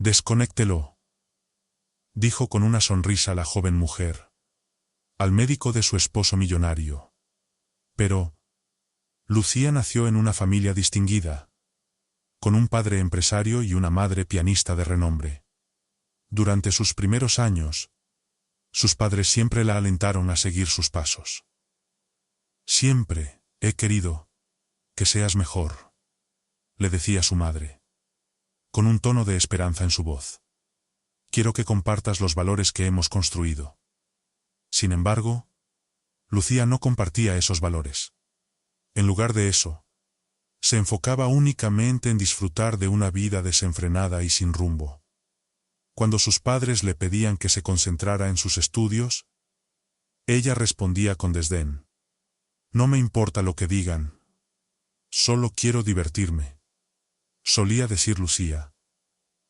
Desconéctelo, dijo con una sonrisa la joven mujer, al médico de su esposo millonario. Pero Lucía nació en una familia distinguida, con un padre empresario y una madre pianista de renombre. Durante sus primeros años, sus padres siempre la alentaron a seguir sus pasos. Siempre he querido que seas mejor, le decía su madre, con un tono de esperanza en su voz. Quiero que compartas los valores que hemos construido. Sin embargo, Lucía no compartía esos valores. En lugar de eso, se enfocaba únicamente en disfrutar de una vida desenfrenada y sin rumbo. Cuando sus padres le pedían que se concentrara en sus estudios, ella respondía con desdén: no me importa lo que digan, solo quiero divertirme, solía decir Lucía,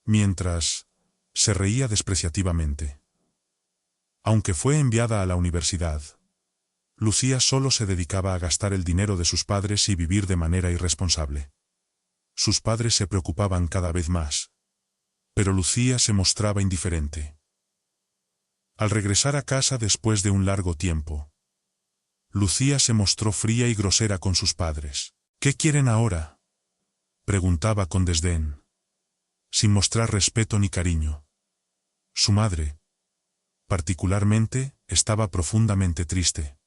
mientras se reía despreciativamente. Aunque fue enviada a la universidad, Lucía solo se dedicaba a gastar el dinero de sus padres y vivir de manera irresponsable. Sus padres se preocupaban cada vez más, pero Lucía se mostraba indiferente. Al regresar a casa después de un largo tiempo, Lucía se mostró fría y grosera con sus padres. ¿Qué quieren ahora?, preguntaba con desdén, sin mostrar respeto ni cariño. Su madre, particularmente, estaba profundamente triste.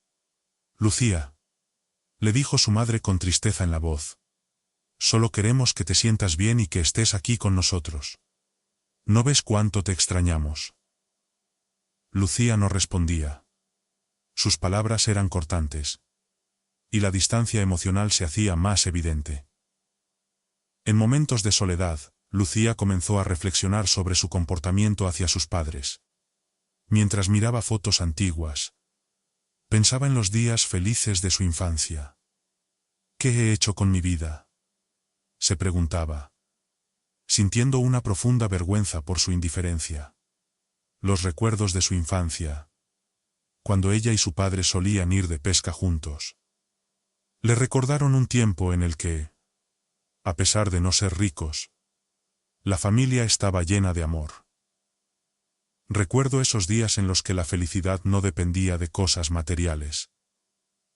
Lucía, le dijo su madre con tristeza en la voz, solo queremos que te sientas bien y que estés aquí con nosotros. ¿No ves cuánto te extrañamos? Lucía no respondía. Sus palabras eran cortantes, y la distancia emocional se hacía más evidente. En momentos de soledad, Lucía comenzó a reflexionar sobre su comportamiento hacia sus padres. Mientras miraba fotos antiguas, pensaba en los días felices de su infancia. ¿Qué he hecho con mi vida?, se preguntaba, sintiendo una profunda vergüenza por su indiferencia. Los recuerdos de su infancia, cuando ella y su padre solían ir de pesca juntos, le recordaron un tiempo en el que, a pesar de no ser ricos, la familia estaba llena de amor. Recuerdo esos días en los que la felicidad no dependía de cosas materiales,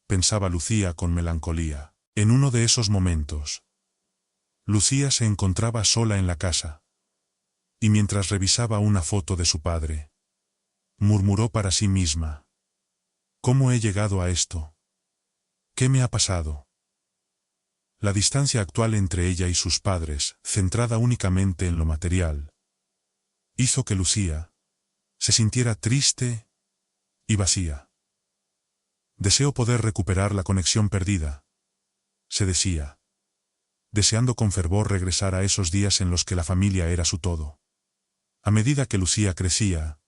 pensaba Lucía con melancolía. En uno de esos momentos, Lucía se encontraba sola en la casa, y mientras revisaba una foto de su padre, murmuró para sí misma: ¿cómo he llegado a esto? ¿Qué me ha pasado? La distancia actual entre ella y sus padres, centrada únicamente en lo material, hizo que Lucía se sintiera triste y vacía. Deseo poder recuperar la conexión perdida, se decía, deseando con fervor regresar a esos días en los que la familia era su todo. A medida que Lucía crecía,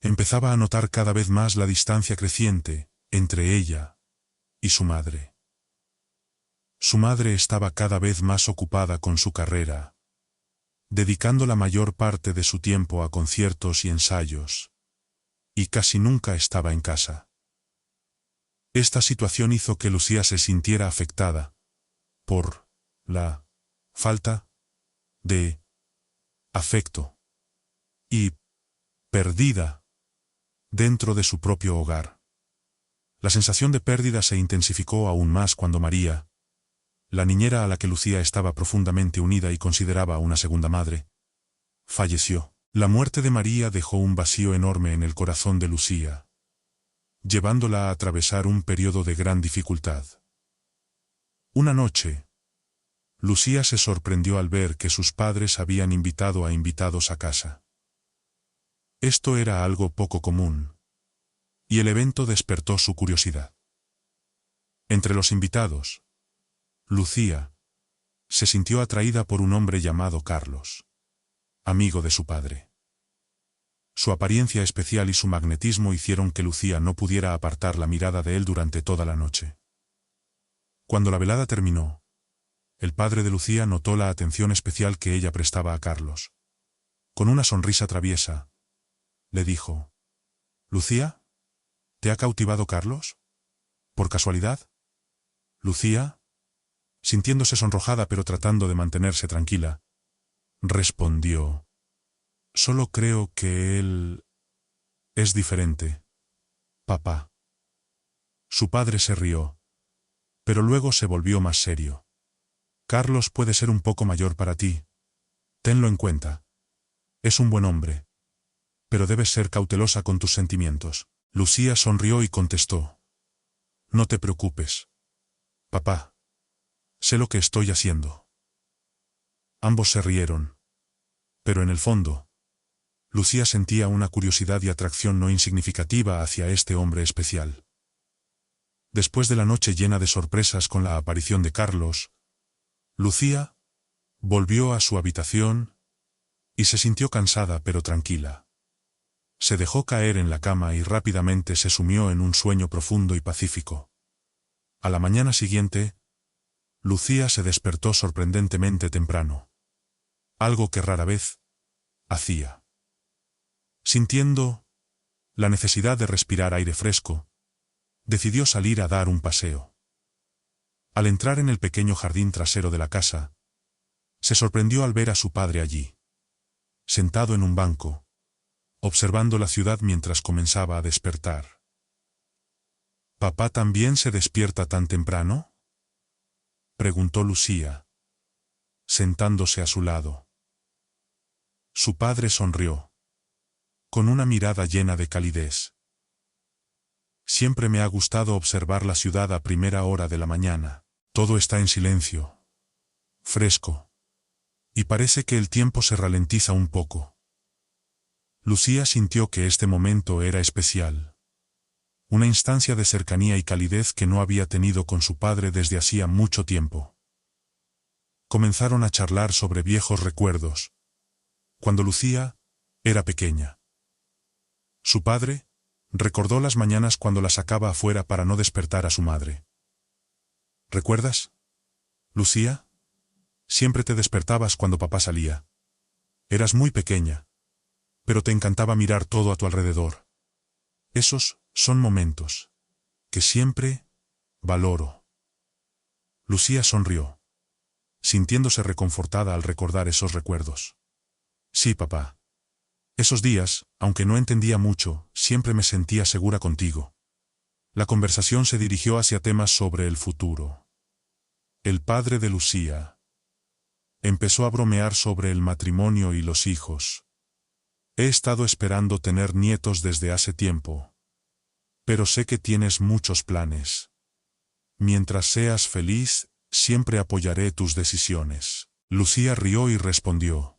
empezaba a notar cada vez más la distancia creciente entre ella y su madre. Su madre estaba cada vez más ocupada con su carrera, dedicando la mayor parte de su tiempo a conciertos y ensayos, y casi nunca estaba en casa. Esta situación hizo que Lucía se sintiera afectada por la falta de afecto y perdida dentro de su propio hogar. La sensación de pérdida se intensificó aún más cuando María, la niñera a la que Lucía estaba profundamente unida y consideraba una segunda madre, falleció. La muerte de María dejó un vacío enorme en el corazón de Lucía, llevándola a atravesar un periodo de gran dificultad. Una noche, Lucía se sorprendió al ver que sus padres habían invitado a invitados a casa. Esto era algo poco común, y el evento despertó su curiosidad. Entre los invitados, Lucía se sintió atraída por un hombre llamado Carlos, amigo de su padre. Su apariencia especial y su magnetismo hicieron que Lucía no pudiera apartar la mirada de él durante toda la noche. Cuando la velada terminó, el padre de Lucía notó la atención especial que ella prestaba a Carlos. Con una sonrisa traviesa, le dijo: «¿Lucía? ¿Te ha cautivado Carlos? ¿Por casualidad?» Lucía, sintiéndose sonrojada pero tratando de mantenerse tranquila, respondió: Solo creo que él es diferente, papá. Su padre se rió, pero luego se volvió más serio. Carlos puede ser un poco mayor para ti. Tenlo en cuenta. Es un buen hombre. Pero debes ser cautelosa con tus sentimientos. Lucía sonrió y contestó. No te preocupes. Papá. Sé lo que estoy haciendo. Ambos se rieron. Pero en el fondo, Lucía sentía una curiosidad y atracción no insignificativa hacia este hombre especial. Después de la noche llena de sorpresas con la aparición de Carlos, Lucía volvió a su habitación y se sintió cansada pero tranquila. Se dejó caer en la cama y rápidamente se sumió en un sueño profundo y pacífico. A la mañana siguiente, Lucía se despertó sorprendentemente temprano. Algo que rara vez hacía. Sintiendo la necesidad de respirar aire fresco, decidió salir a dar un paseo. Al entrar en el pequeño jardín trasero de la casa, se sorprendió al ver a su padre allí, sentado en un banco, observando la ciudad mientras comenzaba a despertar. ¿Papá también se despierta tan temprano?, preguntó Lucía, sentándose a su lado. Su padre sonrió, con una mirada llena de calidez. Siempre me ha gustado observar la ciudad a primera hora de la mañana. Todo está en silencio, fresco, y parece que el tiempo se ralentiza un poco. Lucía sintió que este momento era especial. Una instancia de cercanía y calidez que no había tenido con su padre desde hacía mucho tiempo. Comenzaron a charlar sobre viejos recuerdos, cuando Lucía era pequeña. Su padre recordó las mañanas cuando la sacaba afuera para no despertar a su madre. ¿Recuerdas, Lucía? Siempre te despertabas cuando papá salía. Eras muy pequeña, pero te encantaba mirar todo a tu alrededor. Esos son momentos que siempre valoro. Lucía sonrió, sintiéndose reconfortada al recordar esos recuerdos. Sí, papá. Esos días, aunque no entendía mucho, siempre me sentía segura contigo. La conversación se dirigió hacia temas sobre el futuro. El padre de Lucía empezó a bromear sobre el matrimonio y los hijos. He estado esperando tener nietos desde hace tiempo. Pero sé que tienes muchos planes. Mientras seas feliz, siempre apoyaré tus decisiones. Lucía rió y respondió.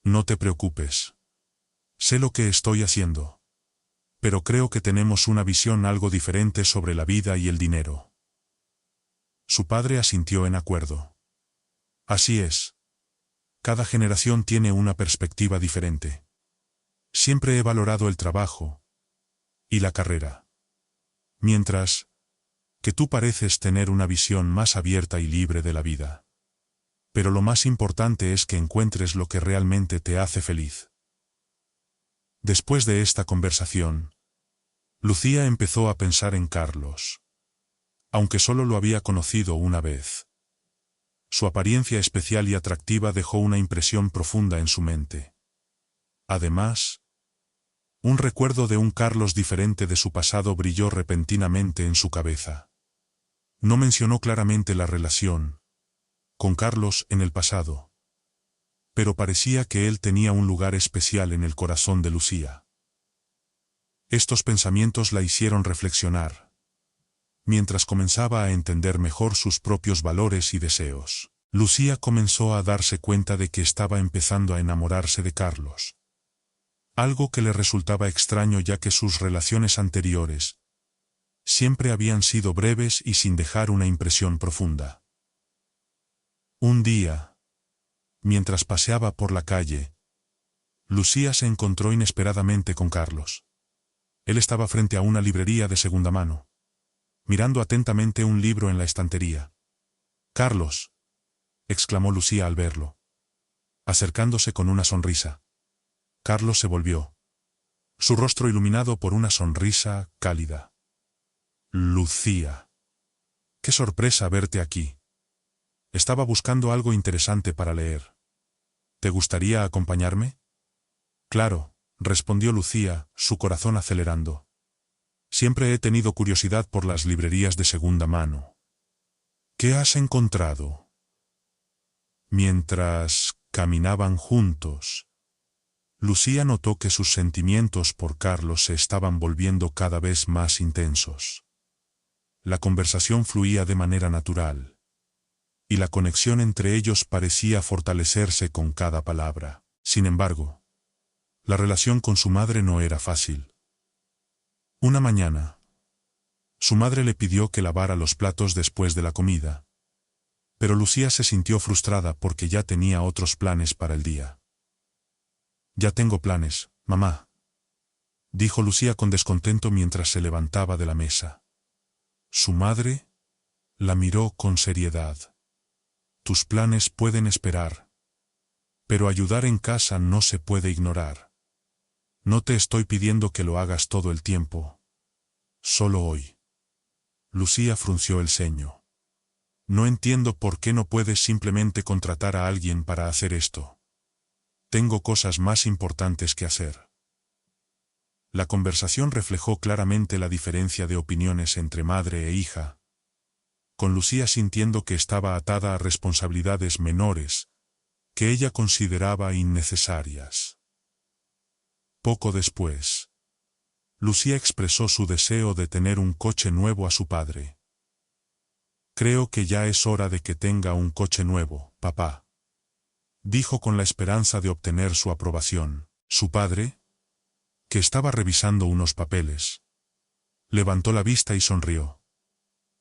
No te preocupes. Sé lo que estoy haciendo. Pero creo que tenemos una visión algo diferente sobre la vida y el dinero. Su padre asintió en acuerdo. Así es. Cada generación tiene una perspectiva diferente. Siempre he valorado el trabajo y la carrera. Mientras que tú pareces tener una visión más abierta y libre de la vida. Pero lo más importante es que encuentres lo que realmente te hace feliz. Después de esta conversación, Lucía empezó a pensar en Carlos. Aunque solo lo había conocido una vez. Su apariencia especial y atractiva dejó una impresión profunda en su mente. Además, un recuerdo de un Carlos diferente de su pasado brilló repentinamente en su cabeza. No mencionó claramente la relación con Carlos en el pasado, pero parecía que él tenía un lugar especial en el corazón de Lucía. Estos pensamientos la hicieron reflexionar, mientras comenzaba a entender mejor sus propios valores y deseos. Lucía comenzó a darse cuenta de que estaba empezando a enamorarse de Carlos. Algo que le resultaba extraño ya que sus relaciones anteriores siempre habían sido breves y sin dejar una impresión profunda. Un día, mientras paseaba por la calle, Lucía se encontró inesperadamente con Carlos. Él estaba frente a una librería de segunda mano, mirando atentamente un libro en la estantería. «Carlos», exclamó Lucía al verlo, acercándose con una sonrisa. Carlos se volvió, su rostro iluminado por una sonrisa cálida. «Lucía, qué sorpresa verte aquí. Estaba buscando algo interesante para leer. ¿Te gustaría acompañarme?». Claro, respondió Lucía, su corazón acelerando. Siempre he tenido curiosidad por las librerías de segunda mano. ¿Qué has encontrado? Mientras caminaban juntos, Lucía notó que sus sentimientos por Carlos se estaban volviendo cada vez más intensos. La conversación fluía de manera natural, y la conexión entre ellos parecía fortalecerse con cada palabra. Sin embargo, la relación con su madre no era fácil. Una mañana, su madre le pidió que lavara los platos después de la comida, pero Lucía se sintió frustrada porque ya tenía otros planes para el día. «Ya tengo planes, mamá», dijo Lucía con descontento mientras se levantaba de la mesa. Su madre la miró con seriedad. «Tus planes pueden esperar, pero ayudar en casa no se puede ignorar. No te estoy pidiendo que lo hagas todo el tiempo, solo hoy». Lucía frunció el ceño. «No entiendo por qué no puedes simplemente contratar a alguien para hacer esto. Tengo cosas más importantes que hacer». La conversación reflejó claramente la diferencia de opiniones entre madre e hija, con Lucía sintiendo que estaba atada a responsabilidades menores, que ella consideraba innecesarias. Poco después, Lucía expresó su deseo de tener un coche nuevo a su padre. «Creo que ya es hora de que tenga un coche nuevo, papá», dijo con la esperanza de obtener su aprobación. Su padre, que estaba revisando unos papeles, levantó la vista y sonrió.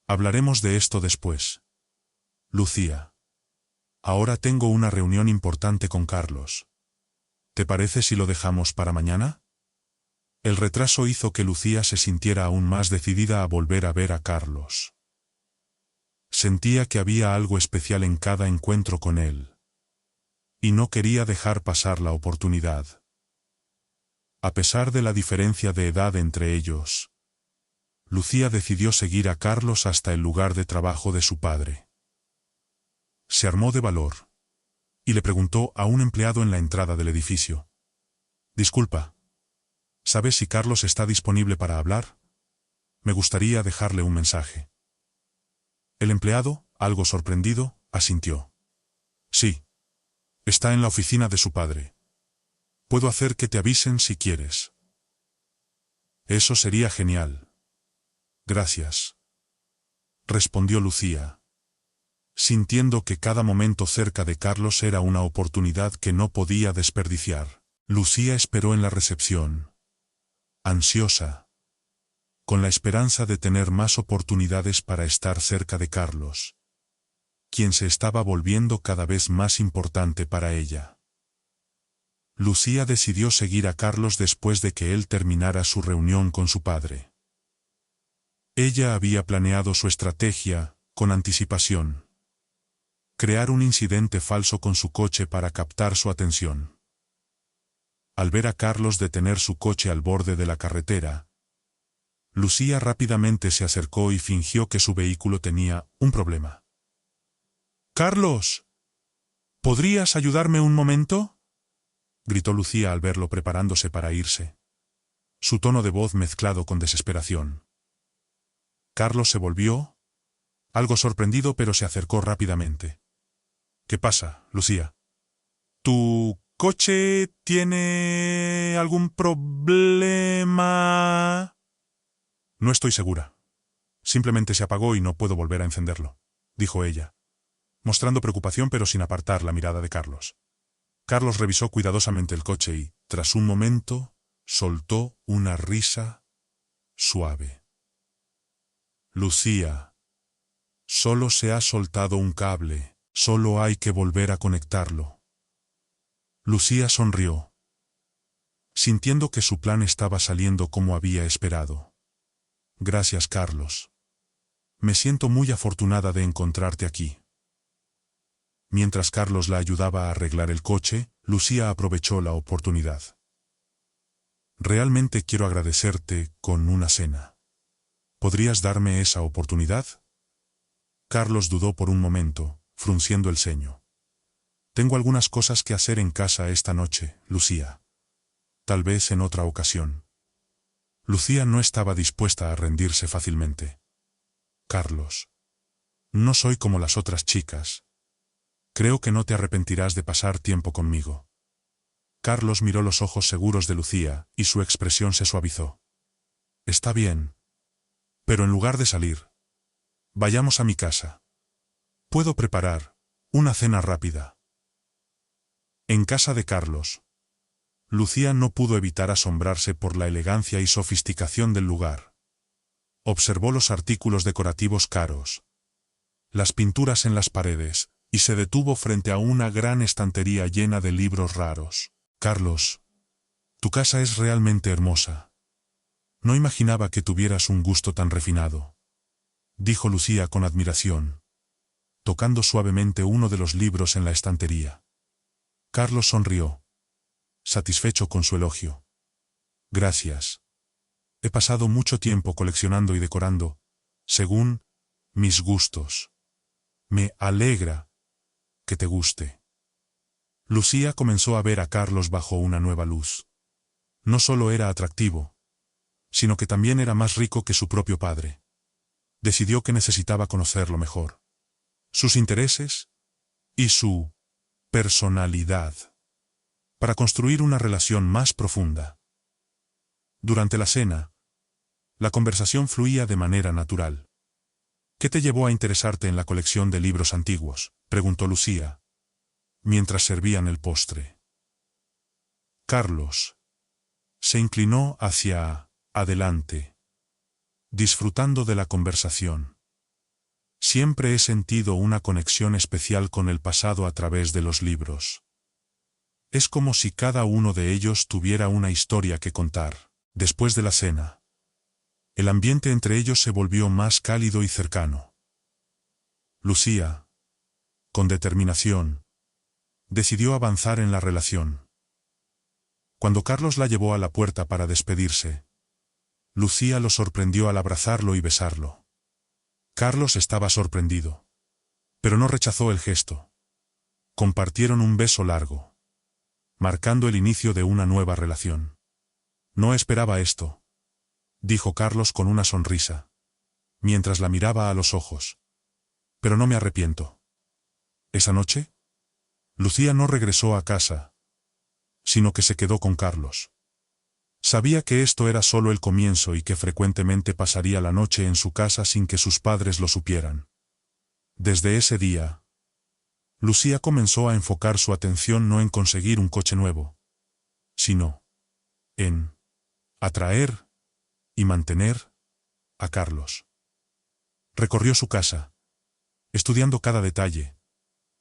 «Hablaremos de esto después, Lucía. Ahora tengo una reunión importante con Carlos. ¿Te parece si lo dejamos para mañana?». El retraso hizo que Lucía se sintiera aún más decidida a volver a ver a Carlos. Sentía que había algo especial en cada encuentro con él, y no quería dejar pasar la oportunidad. A pesar de la diferencia de edad entre ellos, Lucía decidió seguir a Carlos hasta el lugar de trabajo de su padre. Se armó de valor, y le preguntó a un empleado en la entrada del edificio: «Disculpa, ¿sabes si Carlos está disponible para hablar? Me gustaría dejarle un mensaje». El empleado, algo sorprendido, asintió. «Sí. Está en la oficina de su padre. Puedo hacer que te avisen si quieres». «Eso sería genial. Gracias», respondió Lucía, sintiendo que cada momento cerca de Carlos era una oportunidad que no podía desperdiciar. Lucía esperó en la recepción, ansiosa, con la esperanza de tener más oportunidades para estar cerca de Carlos, quien se estaba volviendo cada vez más importante para ella. Lucía decidió seguir a Carlos después de que él terminara su reunión con su padre. Ella había planeado su estrategia con anticipación: crear un incidente falso con su coche para captar su atención. Al ver a Carlos detener su coche al borde de la carretera, Lucía rápidamente se acercó y fingió que su vehículo tenía un problema. «¡Carlos! ¿Podrías ayudarme un momento?», gritó Lucía al verlo preparándose para irse, su tono de voz mezclado con desesperación. Carlos se volvió, algo sorprendido, pero se acercó rápidamente. «¿Qué pasa, Lucía? ¿Tu coche tiene algún problema?» «No estoy segura. Simplemente se apagó y no puedo volver a encenderlo», dijo ella, mostrando preocupación pero sin apartar la mirada de Carlos. Carlos revisó cuidadosamente el coche y, tras un momento, soltó una risa suave. «Lucía, solo se ha soltado un cable, solo hay que volver a conectarlo». Lucía sonrió, sintiendo que su plan estaba saliendo como había esperado. «Gracias, Carlos. Me siento muy afortunada de encontrarte aquí». Mientras Carlos la ayudaba a arreglar el coche, Lucía aprovechó la oportunidad. «Realmente quiero agradecerte con una cena. ¿Podrías darme esa oportunidad?». Carlos dudó por un momento, frunciendo el ceño. «Tengo algunas cosas que hacer en casa esta noche, Lucía. Tal vez en otra ocasión. Lucía no estaba dispuesta a rendirse fácilmente. Carlos. No soy como las otras chicas. Creo que no te arrepentirás de pasar tiempo conmigo. Carlos miró los ojos seguros de Lucía, y su expresión se suavizó. Está bien. Pero en lugar de salir, vayamos a mi casa. Puedo preparar una cena rápida. En casa de Carlos, Lucía no pudo evitar asombrarse por la elegancia y sofisticación del lugar. Observó los artículos decorativos caros, las pinturas en las paredes, y se detuvo frente a una gran estantería llena de libros raros. Carlos, tu casa es realmente hermosa. No imaginaba que tuvieras un gusto tan refinado, dijo Lucía con admiración, tocando suavemente uno de los libros en la estantería. Carlos sonrió, satisfecho con su elogio. Gracias. He pasado mucho tiempo coleccionando y decorando, según mis gustos. Me alegra que te guste. Lucía comenzó a ver a Carlos bajo una nueva luz. No solo era atractivo, sino que también era más rico que su propio padre. Decidió que necesitaba conocerlo mejor. Sus intereses y su personalidad, para construir una relación más profunda. Durante la cena, la conversación fluía de manera natural. ¿Qué te llevó a interesarte en la colección de libros antiguos?, preguntó Lucía, mientras servían el postre. Carlos se inclinó hacia adelante, disfrutando de la conversación. Siempre he sentido una conexión especial con el pasado a través de los libros. Es como si cada uno de ellos tuviera una historia que contar. Después de la cena, el ambiente entre ellos se volvió más cálido y cercano. Lucía, con determinación, decidió avanzar en la relación. Cuando Carlos la llevó a la puerta para despedirse, Lucía lo sorprendió al abrazarlo y besarlo. Carlos estaba sorprendido, pero no rechazó el gesto. Compartieron un beso largo, marcando el inicio de una nueva relación. No esperaba esto, dijo Carlos con una sonrisa, mientras la miraba a los ojos. Pero no me arrepiento. Esa noche, Lucía no regresó a casa, sino que se quedó con Carlos. Sabía que esto era solo el comienzo y que frecuentemente pasaría la noche en su casa sin que sus padres lo supieran. Desde ese día, Lucía comenzó a enfocar su atención no en conseguir un coche nuevo, sino en atraer y mantener a Carlos. Recorrió su casa, estudiando cada detalle,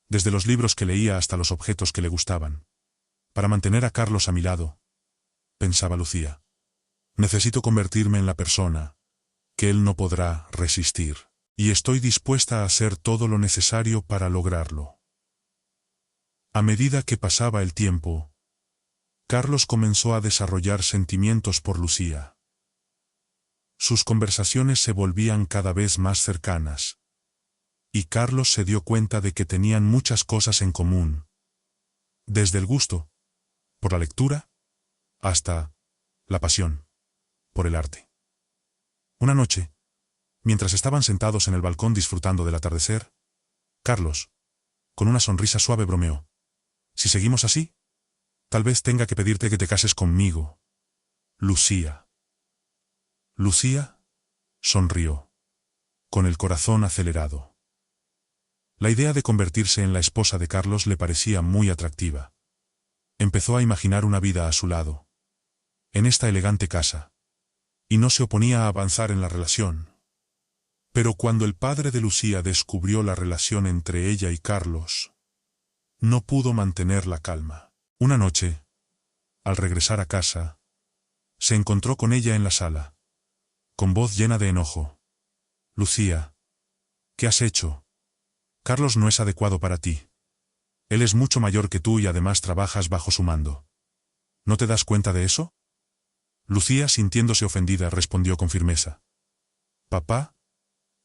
desde los libros que leía hasta los objetos que le gustaban. Para mantener a Carlos a mi lado, pensaba Lucía, necesito convertirme en la persona que él no podrá resistir, y estoy dispuesta a hacer todo lo necesario para lograrlo. A medida que pasaba el tiempo, Carlos comenzó a desarrollar sentimientos por Lucía. Sus conversaciones se volvían cada vez más cercanas, y Carlos se dio cuenta de que tenían muchas cosas en común, desde el gusto por la lectura hasta la pasión por el arte. Una noche, mientras estaban sentados en el balcón disfrutando del atardecer, Carlos, con una sonrisa suave, bromeó: si seguimos así, tal vez tenga que pedirte que te cases conmigo, Lucía. Lucía sonrió, con el corazón acelerado. La idea de convertirse en la esposa de Carlos le parecía muy atractiva. Empezó a imaginar una vida a su lado, en esta elegante casa, y no se oponía a avanzar en la relación. Pero cuando el padre de Lucía descubrió la relación entre ella y Carlos, no pudo mantener la calma. Una noche, al regresar a casa, se encontró con ella en la sala, con voz llena de enojo. Lucía, ¿qué has hecho? Carlos no es adecuado para ti. Él es mucho mayor que tú y además trabajas bajo su mando. ¿No te das cuenta de eso? Lucía, sintiéndose ofendida, respondió con firmeza: Papá,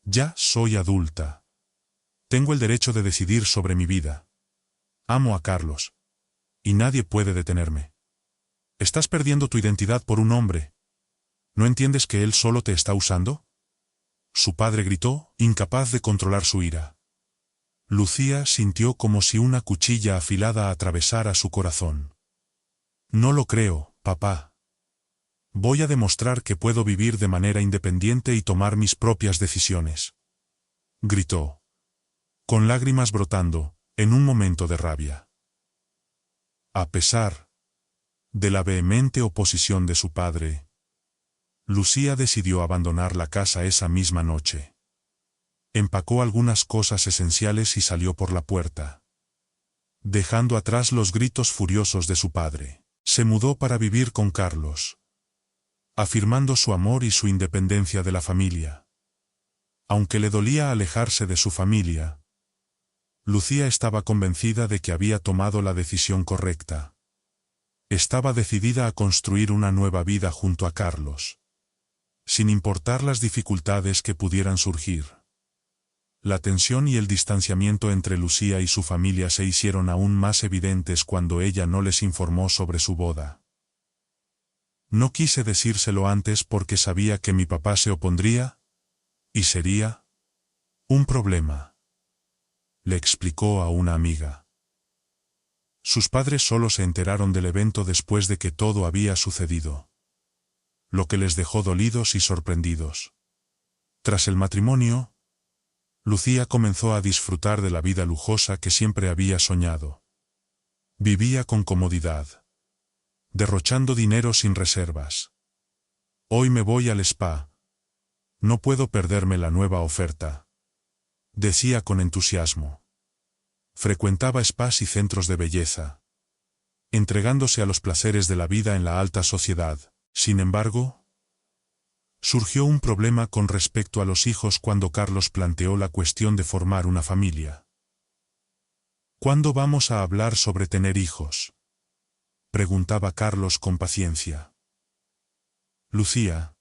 ya soy adulta. Tengo el derecho de decidir sobre mi vida. Amo a Carlos, y nadie puede detenerme. Estás perdiendo tu identidad por un hombre. ¿No entiendes que él solo te está usando? Su padre gritó, incapaz de controlar su ira. Lucía sintió como si una cuchilla afilada atravesara su corazón. No lo creo, papá. Voy a demostrar que puedo vivir de manera independiente y tomar mis propias decisiones. Gritó, con lágrimas brotando, en un momento de rabia. A pesar de la vehemente oposición de su padre, Lucía decidió abandonar la casa esa misma noche. Empacó algunas cosas esenciales y salió por la puerta, dejando atrás los gritos furiosos de su padre. Se mudó para vivir con Carlos, afirmando su amor y su independencia de la familia. Aunque le dolía alejarse de su familia, Lucía estaba convencida de que había tomado la decisión correcta. Estaba decidida a construir una nueva vida junto a Carlos, sin importar las dificultades que pudieran surgir. La tensión y el distanciamiento entre Lucía y su familia se hicieron aún más evidentes cuando ella no les informó sobre su boda. No quise decírselo antes porque sabía que mi papá se opondría, y sería un problema, le explicó a una amiga. Sus padres solo se enteraron del evento después de que todo había sucedido, lo que les dejó dolidos y sorprendidos. Tras el matrimonio, Lucía comenzó a disfrutar de la vida lujosa que siempre había soñado. Vivía con comodidad, derrochando dinero sin reservas. Hoy me voy al spa. No puedo perderme la nueva oferta, decía con entusiasmo. Frecuentaba spas y centros de belleza, entregándose a los placeres de la vida en la alta sociedad. Sin embargo, surgió un problema con respecto a los hijos cuando Carlos planteó la cuestión de formar una familia. ¿Cuándo vamos a hablar sobre tener hijos?, preguntaba Carlos con paciencia. Lucía,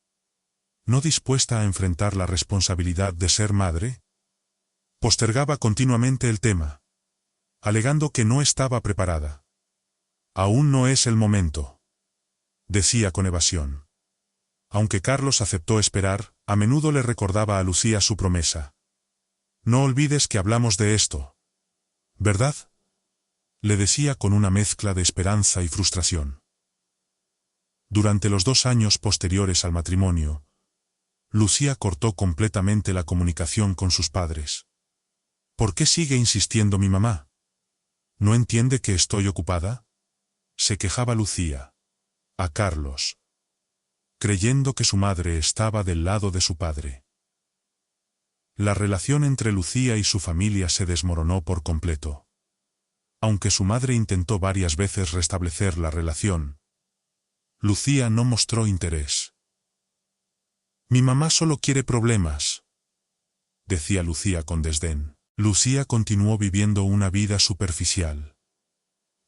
no dispuesta a enfrentar la responsabilidad de ser madre, postergaba continuamente el tema, alegando que no estaba preparada. Aún no es el momento, decía con evasión. Aunque Carlos aceptó esperar, a menudo le recordaba a Lucía su promesa. No olvides que hablamos de esto, ¿verdad?, le decía con una mezcla de esperanza y frustración. Durante los 2 años posteriores al matrimonio, Lucía cortó completamente la comunicación con sus padres. ¿Por qué sigue insistiendo mi mamá? ¿No entiende que estoy ocupada?, se quejaba Lucía a Carlos, creyendo que su madre estaba del lado de su padre. La relación entre Lucía y su familia se desmoronó por completo. Aunque su madre intentó varias veces restablecer la relación, Lucía no mostró interés. Mi mamá solo quiere problemas, decía Lucía con desdén. Lucía continuó viviendo una vida superficial,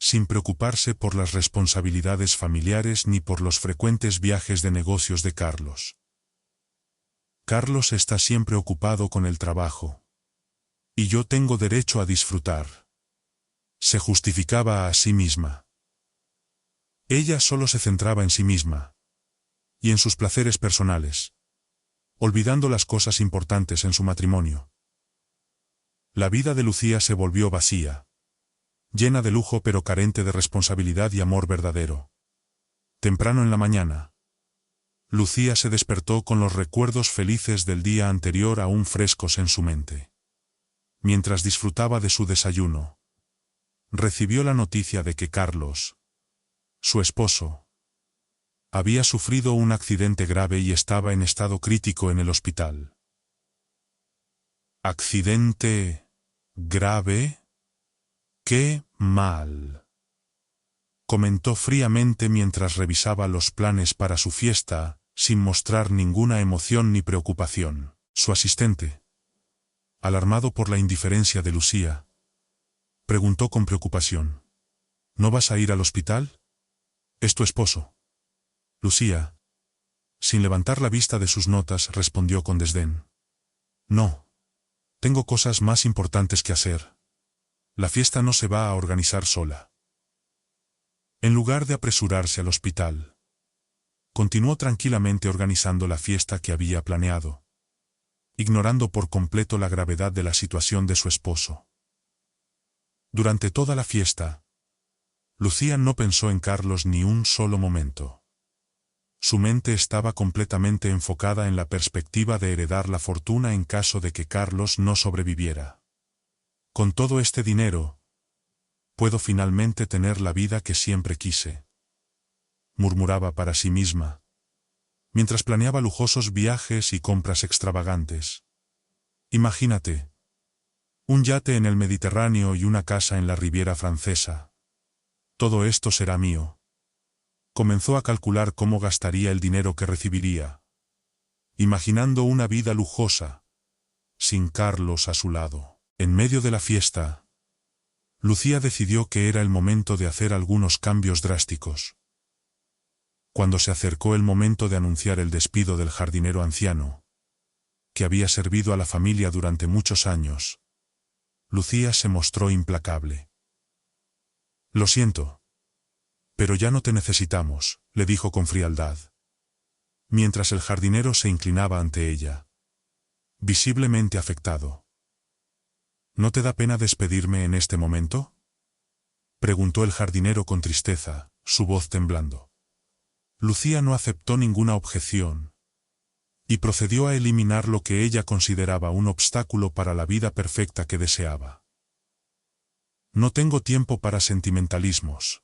sin preocuparse por las responsabilidades familiares ni por los frecuentes viajes de negocios de Carlos. Carlos está siempre ocupado con el trabajo, y yo tengo derecho a disfrutar, se justificaba a sí misma. Ella solo se centraba en sí misma, y en sus placeres personales, olvidando las cosas importantes en su matrimonio. La vida de Lucía se volvió vacía, llena de lujo pero carente de responsabilidad y amor verdadero. Temprano en la mañana, Lucía se despertó con los recuerdos felices del día anterior aún frescos en su mente. Mientras disfrutaba de su desayuno, recibió la noticia de que Carlos, su esposo, había sufrido un accidente grave y estaba en estado crítico en el hospital. ¿Accidente grave? ¡Qué mal!, comentó fríamente mientras revisaba los planes para su fiesta, sin mostrar ninguna emoción ni preocupación. Su asistente, alarmado por la indiferencia de Lucía, preguntó con preocupación. ¿No vas a ir al hospital? Es tu esposo. Lucía, sin levantar la vista de sus notas, respondió con desdén. No. Tengo cosas más importantes que hacer. La fiesta no se va a organizar sola. En lugar de apresurarse al hospital, continuó tranquilamente organizando la fiesta que había planeado, ignorando por completo la gravedad de la situación de su esposo. Durante toda la fiesta, Lucía no pensó en Carlos ni un solo momento. Su mente estaba completamente enfocada en la perspectiva de heredar la fortuna en caso de que Carlos no sobreviviera. Con todo este dinero, puedo finalmente tener la vida que siempre quise, murmuraba para sí misma, mientras planeaba lujosos viajes y compras extravagantes. Imagínate, un yate en el Mediterráneo y una casa en la Riviera Francesa. Todo esto será mío. Comenzó a calcular cómo gastaría el dinero que recibiría, imaginando una vida lujosa, sin Carlos a su lado. En medio de la fiesta, Lucía decidió que era el momento de hacer algunos cambios drásticos. Cuando se acercó el momento de anunciar el despido del jardinero anciano, que había servido a la familia durante muchos años, Lucía se mostró implacable. «Lo siento, pero ya no te necesitamos», le dijo con frialdad, mientras el jardinero se inclinaba ante ella, visiblemente afectado. «¿No te da pena despedirme en este momento?», preguntó el jardinero con tristeza, su voz temblando. Lucía no aceptó ninguna objeción, y procedió a eliminar lo que ella consideraba un obstáculo para la vida perfecta que deseaba. «No tengo tiempo para sentimentalismos»,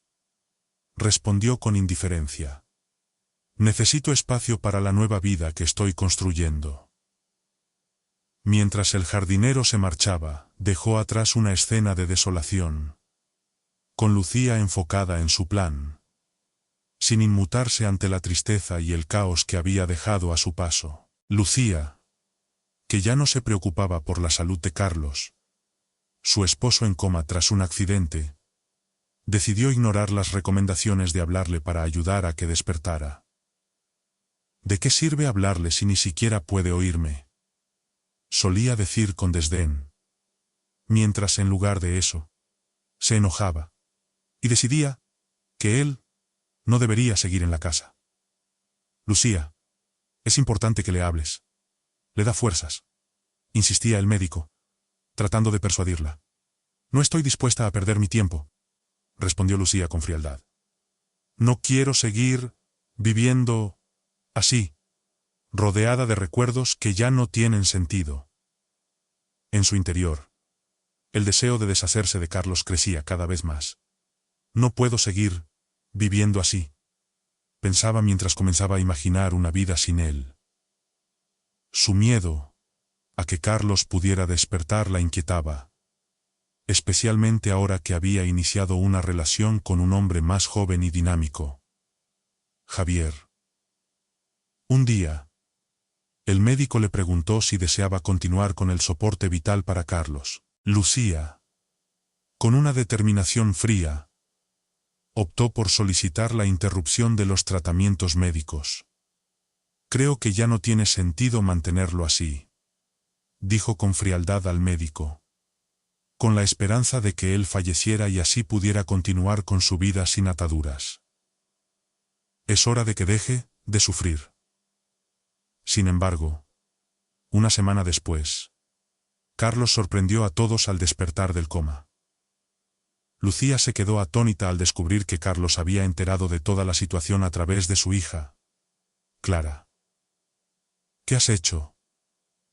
respondió con indiferencia. «Necesito espacio para la nueva vida que estoy construyendo». Mientras el jardinero se marchaba, dejó atrás una escena de desolación, con Lucía enfocada en su plan, sin inmutarse ante la tristeza y el caos que había dejado a su paso. Lucía, que ya no se preocupaba por la salud de Carlos, su esposo en coma tras un accidente, decidió ignorar las recomendaciones de hablarle para ayudar a que despertara. «¿De qué sirve hablarle si ni siquiera puede oírme?», solía decir con desdén, mientras en lugar de eso, se enojaba, y decidía que él no debería seguir en la casa. «Lucía, es importante que le hables. Le da fuerzas», insistía el médico, tratando de persuadirla. «No estoy dispuesta a perder mi tiempo», respondió Lucía con frialdad. «No quiero seguir viviendo así, rodeada de recuerdos que ya no tienen sentido». En su interior, el deseo de deshacerse de Carlos crecía cada vez más. «No puedo seguir viviendo así», pensaba mientras comenzaba a imaginar una vida sin él. Su miedo a que Carlos pudiera despertar la inquietaba, especialmente ahora que había iniciado una relación con un hombre más joven y dinámico, Javier. Un día, el médico le preguntó si deseaba continuar con el soporte vital para Carlos. Lucía, con una determinación fría, optó por solicitar la interrupción de los tratamientos médicos. «Creo que ya no tiene sentido mantenerlo así», dijo con frialdad al médico, con la esperanza de que él falleciera y así pudiera continuar con su vida sin ataduras. «Es hora de que deje de sufrir». Sin embargo, una semana después, Carlos sorprendió a todos al despertar del coma. Lucía se quedó atónita al descubrir que Carlos había enterado de toda la situación a través de su hija, Clara. «¿Qué has hecho,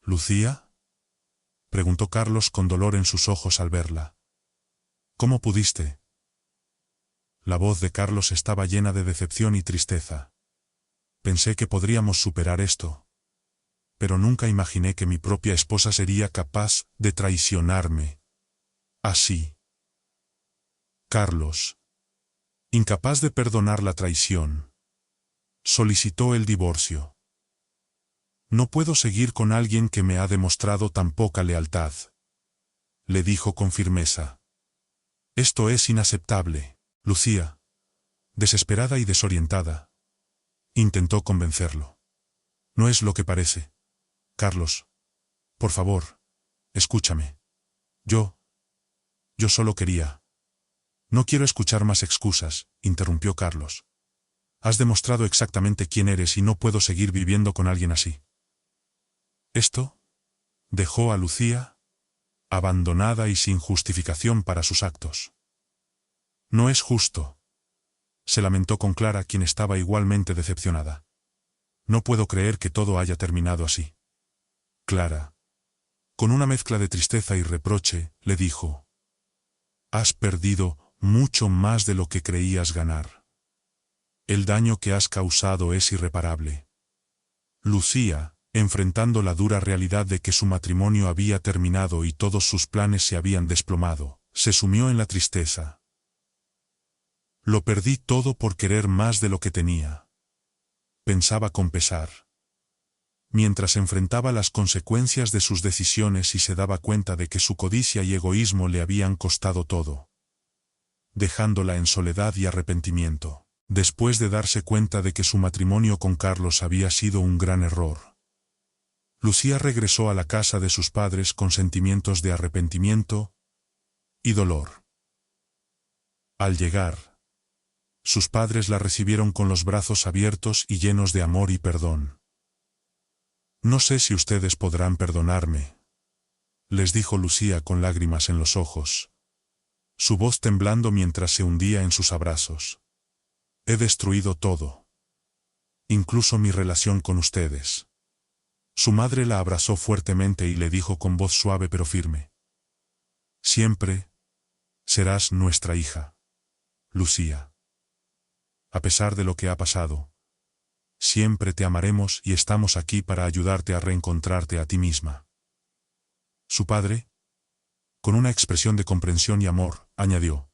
Lucía?», preguntó Carlos con dolor en sus ojos al verla. «¿Cómo pudiste?». La voz de Carlos estaba llena de decepción y tristeza. «Pensé que podríamos superar esto, pero nunca imaginé que mi propia esposa sería capaz de traicionarme así». Carlos, incapaz de perdonar la traición, solicitó el divorcio. «No puedo seguir con alguien que me ha demostrado tan poca lealtad», le dijo con firmeza. «Esto es inaceptable». Lucía, desesperada y desorientada, intentó convencerlo. «No es lo que parece. Carlos, por favor, escúchame. Yo solo quería». No quiero escuchar más excusas, interrumpió Carlos. Has demostrado exactamente quién eres y no puedo seguir viviendo con alguien así. Esto dejó a Lucía abandonada y sin justificación para sus actos. No es justo, se lamentó con Clara, quien estaba igualmente decepcionada. No puedo creer que todo haya terminado así. Clara, con una mezcla de tristeza y reproche, le dijo: has perdido mucho más de lo que creías ganar. El daño que has causado es irreparable. Lucía, enfrentando la dura realidad de que su matrimonio había terminado y todos sus planes se habían desplomado, se sumió en la tristeza. Lo perdí todo por querer más de lo que tenía, pensaba con pesar, mientras enfrentaba las consecuencias de sus decisiones y se daba cuenta de que su codicia y egoísmo le habían costado todo, dejándola en soledad y arrepentimiento, después de darse cuenta de que su matrimonio con Carlos había sido un gran error. Lucía regresó a la casa de sus padres con sentimientos de arrepentimiento y dolor. Al llegar, sus padres la recibieron con los brazos abiertos y llenos de amor y perdón. No sé si ustedes podrán perdonarme, les dijo Lucía con lágrimas en los ojos, su voz temblando mientras se hundía en sus abrazos. He destruido todo, incluso mi relación con ustedes. Su madre la abrazó fuertemente y le dijo con voz suave pero firme: siempre serás nuestra hija, Lucía. A pesar de lo que ha pasado, siempre te amaremos y estamos aquí para ayudarte a reencontrarte a ti misma. Su padre, con una expresión de comprensión y amor, añadió: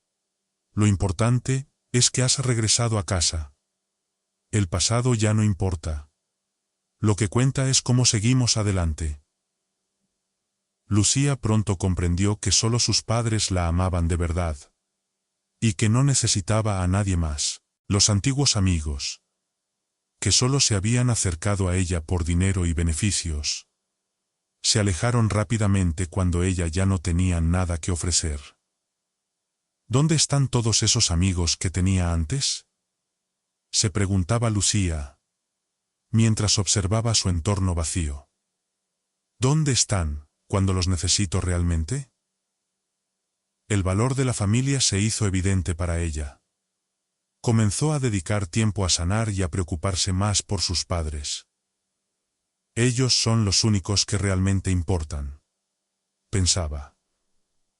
lo importante es que has regresado a casa. El pasado ya no importa. Lo que cuenta es cómo seguimos adelante. Lucía pronto comprendió que solo sus padres la amaban de verdad, y que no necesitaba a nadie más. Los antiguos amigos, que solo se habían acercado a ella por dinero y beneficios, se alejaron rápidamente cuando ella ya no tenía nada que ofrecer. ¿Dónde están todos esos amigos que tenía antes?, se preguntaba Lucía, mientras observaba su entorno vacío. ¿Dónde están cuando los necesito realmente? El valor de la familia se hizo evidente para ella. Comenzó a dedicar tiempo a sanar y a preocuparse más por sus padres. Ellos son los únicos que realmente importan, pensaba,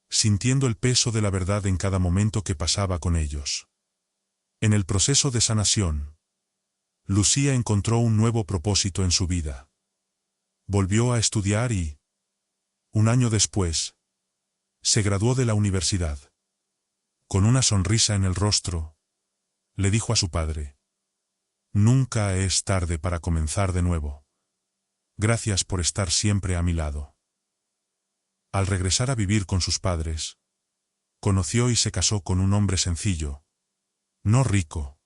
sintiendo el peso de la verdad en cada momento que pasaba con ellos. En el proceso de sanación, Lucía encontró un nuevo propósito en su vida. Volvió a estudiar y, un año después, se graduó de la universidad. Con una sonrisa en el rostro, le dijo a su padre: nunca es tarde para comenzar de nuevo. Gracias por estar siempre a mi lado. Al regresar a vivir con sus padres, conoció y se casó con un hombre sencillo, no rico,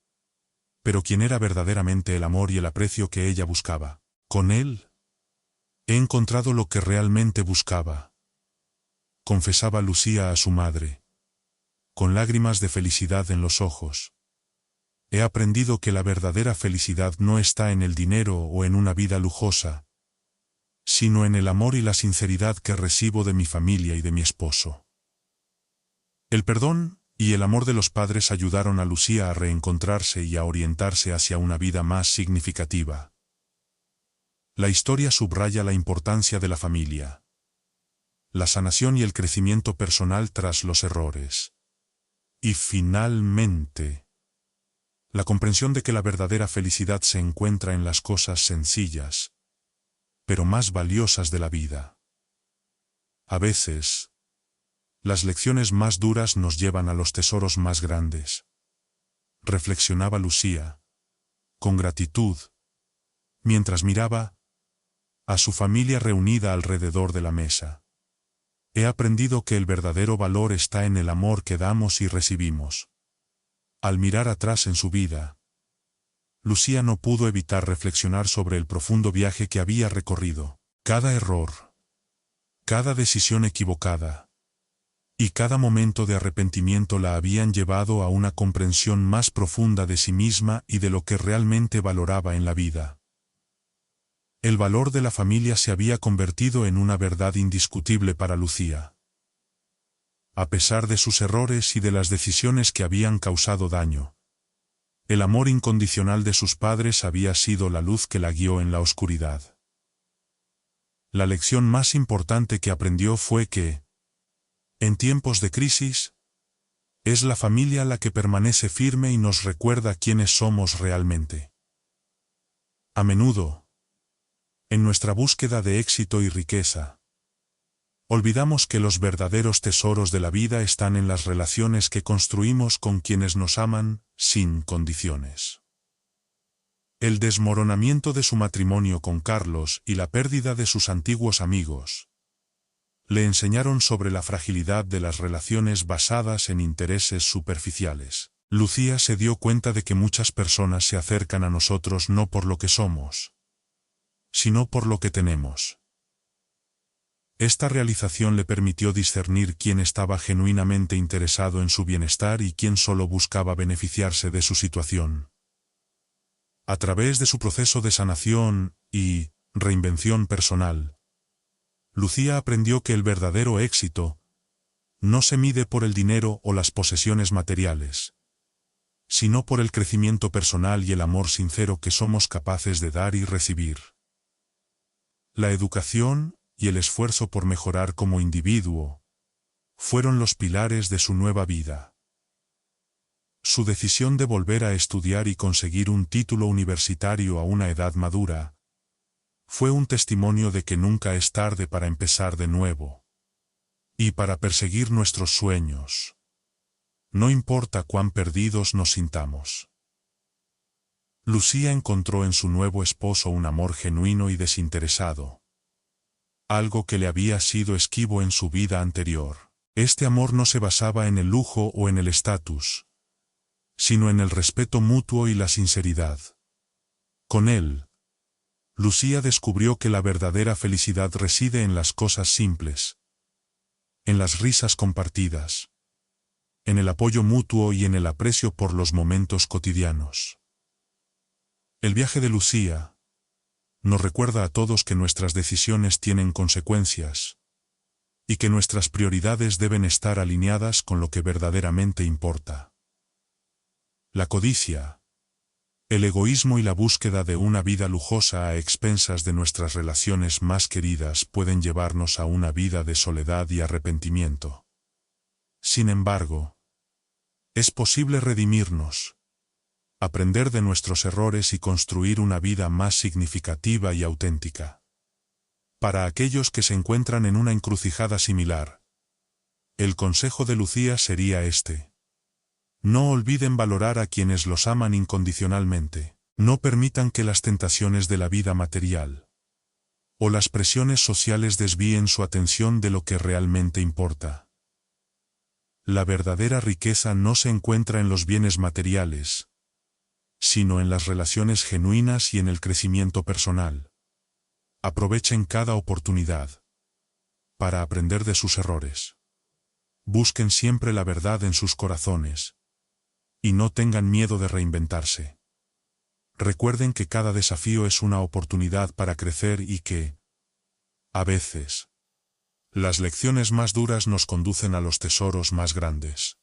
pero quien era verdaderamente el amor y el aprecio que ella buscaba. Con él, he encontrado lo que realmente buscaba, confesaba Lucía a su madre, con lágrimas de felicidad en los ojos. He aprendido que la verdadera felicidad no está en el dinero o en una vida lujosa, sino en el amor y la sinceridad que recibo de mi familia y de mi esposo. El perdón y el amor de los padres ayudaron a Lucía a reencontrarse y a orientarse hacia una vida más significativa. La historia subraya la importancia de la familia, la sanación y el crecimiento personal tras los errores. Y finalmente, la comprensión de que la verdadera felicidad se encuentra en las cosas sencillas, pero más valiosas de la vida. A veces, las lecciones más duras nos llevan a los tesoros más grandes, reflexionaba Lucía, con gratitud, mientras miraba a su familia reunida alrededor de la mesa. He aprendido que el verdadero valor está en el amor que damos y recibimos. Al mirar atrás en su vida, Lucía no pudo evitar reflexionar sobre el profundo viaje que había recorrido. Cada error, cada decisión equivocada, Y cada momento de arrepentimiento la habían llevado a una comprensión más profunda de sí misma y de lo que realmente valoraba en la vida. El valor de la familia se había convertido en una verdad indiscutible para Lucía. A pesar de sus errores y de las decisiones que habían causado daño, el amor incondicional de sus padres había sido la luz que la guió en la oscuridad. La lección más importante que aprendió fue que, en tiempos de crisis, es la familia la que permanece firme y nos recuerda quiénes somos realmente. A menudo, en nuestra búsqueda de éxito y riqueza, olvidamos que los verdaderos tesoros de la vida están en las relaciones que construimos con quienes nos aman, sin condiciones. El desmoronamiento de su matrimonio con Carlos y la pérdida de sus antiguos amigos le enseñaron sobre la fragilidad de las relaciones basadas en intereses superficiales. Lucía se dio cuenta de que muchas personas se acercan a nosotros no por lo que somos, sino por lo que tenemos. Esta realización le permitió discernir quién estaba genuinamente interesado en su bienestar y quién solo buscaba beneficiarse de su situación. A través de su proceso de sanación y reinvención personal, Lucía aprendió que el verdadero éxito no se mide por el dinero o las posesiones materiales, sino por el crecimiento personal y el amor sincero que somos capaces de dar y recibir. La educación y el esfuerzo por mejorar como individuo fueron los pilares de su nueva vida. Su decisión de volver a estudiar y conseguir un título universitario a una edad madura fue un testimonio de que nunca es tarde para empezar de nuevo y para perseguir nuestros sueños, no importa cuán perdidos nos sintamos. Lucía encontró en su nuevo esposo un amor genuino y desinteresado, algo que le había sido esquivo en su vida anterior. Este amor no se basaba en el lujo o en el estatus, sino en el respeto mutuo y la sinceridad. Con él, Lucía descubrió que la verdadera felicidad reside en las cosas simples, en las risas compartidas, en el apoyo mutuo y en el aprecio por los momentos cotidianos. El viaje de Lucía nos recuerda a todos que nuestras decisiones tienen consecuencias y que nuestras prioridades deben estar alineadas con lo que verdaderamente importa. La codicia, el egoísmo y la búsqueda de una vida lujosa a expensas de nuestras relaciones más queridas pueden llevarnos a una vida de soledad y arrepentimiento. Sin embargo, es posible redimirnos, aprender de nuestros errores y construir una vida más significativa y auténtica. Para aquellos que se encuentran en una encrucijada similar, el consejo de Lucía sería este: no olviden valorar a quienes los aman incondicionalmente. No permitan que las tentaciones de la vida material o las presiones sociales desvíen su atención de lo que realmente importa. La verdadera riqueza no se encuentra en los bienes materiales, sino en las relaciones genuinas y en el crecimiento personal. Aprovechen cada oportunidad para aprender de sus errores. Busquen siempre la verdad en sus corazones y no tengan miedo de reinventarse. Recuerden que cada desafío es una oportunidad para crecer y que, a veces, las lecciones más duras nos conducen a los tesoros más grandes.